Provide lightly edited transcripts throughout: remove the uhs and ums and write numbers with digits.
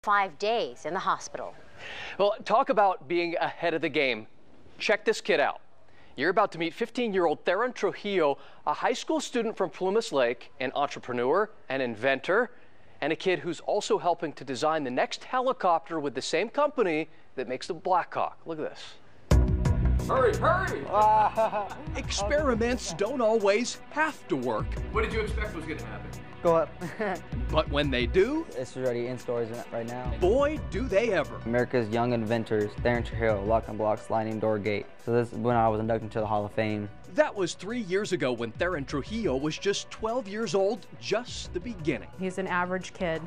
5 days in the hospital. Well, talk about being ahead of the game. Check this kid out. You're about to meet 15-year-old Tharon Trujillo, a high school student from Plumas Lake, an entrepreneur, an inventor, and a kid who's also helping to design the next helicopter with the same company that makes the Black Hawk. Look at this. Hurry, hurry! Experiments don't always have to work. What did you expect was going to happen? Go up. But when they do, It's already in stores right now. boy, do they ever. America's Young Inventors, Tharon Trujillo, Lock and Block Sliding Door Gate. So this is when I was inducted into the Hall of Fame. That was 3 years ago when Tharon Trujillo was just 12 years old, just the beginning. He's an average kid,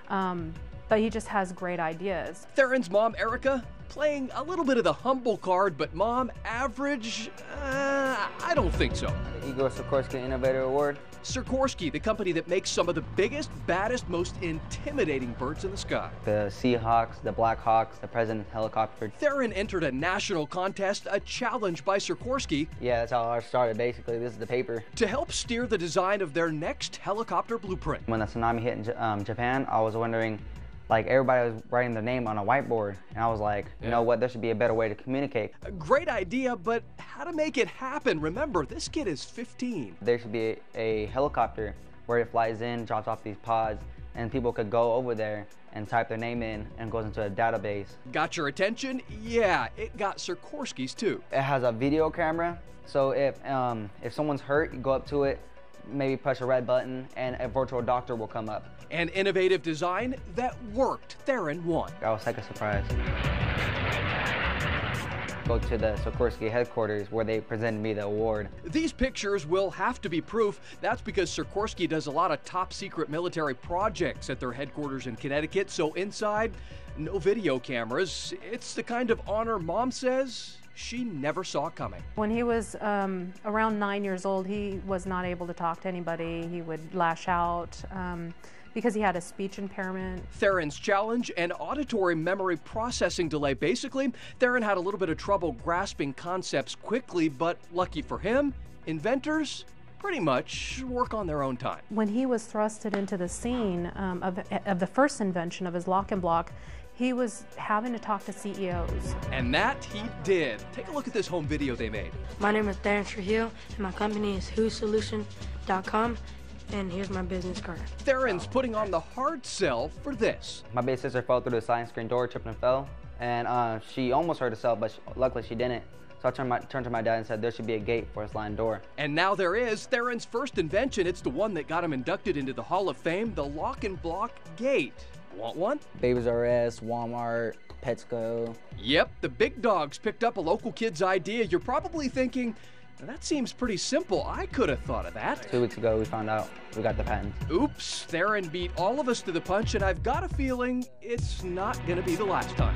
but he just has great ideas. Tharon's mom, Erica, playing a little bit of the humble card, but mom, average? I don't think so. The Igor Sikorsky Innovation Award. Sikorsky, the company that makes some of the biggest, baddest, most intimidating birds in the sky. The Seahawks, the Black Hawks, the President's helicopter. Tharon entered a national contest, a challenge by Sikorsky, Yeah, that's how I started basically. This is the paper. to help steer the design of their next helicopter blueprint. When the tsunami hit in Japan, I was wondering, like, everybody was writing their name on a whiteboard. And I was like, you know what, there should be a better way to communicate. A great idea, but how to make it happen? Remember, this kid is 15. There should be a helicopter where it flies in, drops off these pods, and people could go over there and type their name in and goes into a database. Got your attention? Yeah, it got Sikorsky's too. It has a video camera, so if someone's hurt, you go up to it, maybe push a red button, and a virtual doctor will come up. An innovative design that worked. Tharon won. I was like a surprise. Go to the Sikorsky headquarters where they presented me the award. These pictures will have to be proof. That's because Sikorsky does a lot of top secret military projects at their headquarters in Connecticut, so inside, no video cameras. It's the kind of honor mom says she never saw coming. When he was around 9 years old, he was not able to talk to anybody. He would lash out because he had a speech impairment. Tharon's challenge, an auditory memory processing delay. Basically, Tharon had a little bit of trouble grasping concepts quickly, but lucky for him, inventors pretty much work on their own time. When he was thrusted into the scene of the first invention of his lock and block, he was having to talk to CEOs. And that he did. Take a look at this home video they made. My name is Tharon Trujillo, and my company is whosolution.com, and here's my business card. Tharon's putting on the hard sell for this. My big sister fell through the sliding screen door, tripped and fell, and she almost hurt herself, but luckily she didn't. So I turned to my dad and said there should be a gate for a sliding door. And now there is. Tharon's first invention. It's the one that got him inducted into the Hall of Fame, the lock and block gate. Want one? Babies R Us, Walmart, Petco. Yep, the big dogs picked up a local kid's idea. You're probably thinking, that seems pretty simple. I could have thought of that. 2 weeks ago, we found out we got the patent. Oops, Tharon beat all of us to the punch, and I've got a feeling it's not going to be the last time.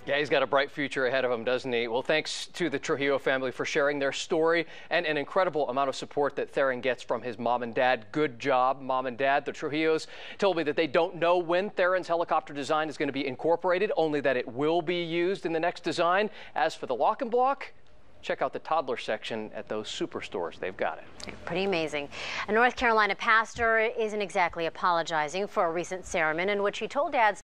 Yeah, he's got a bright future ahead of him, doesn't he? Well, thanks to the Trujillo family for sharing their story and an incredible amount of support that Tharon gets from his mom and dad. Good job, mom and dad. The Trujillos told me that they don't know when Tharon's helicopter design is going to be incorporated, only that it will be used in the next design. As for the lock and block, check out the toddler section at those superstores. They've got it. Pretty amazing. A North Carolina pastor isn't exactly apologizing for a recent sermon in which he told dads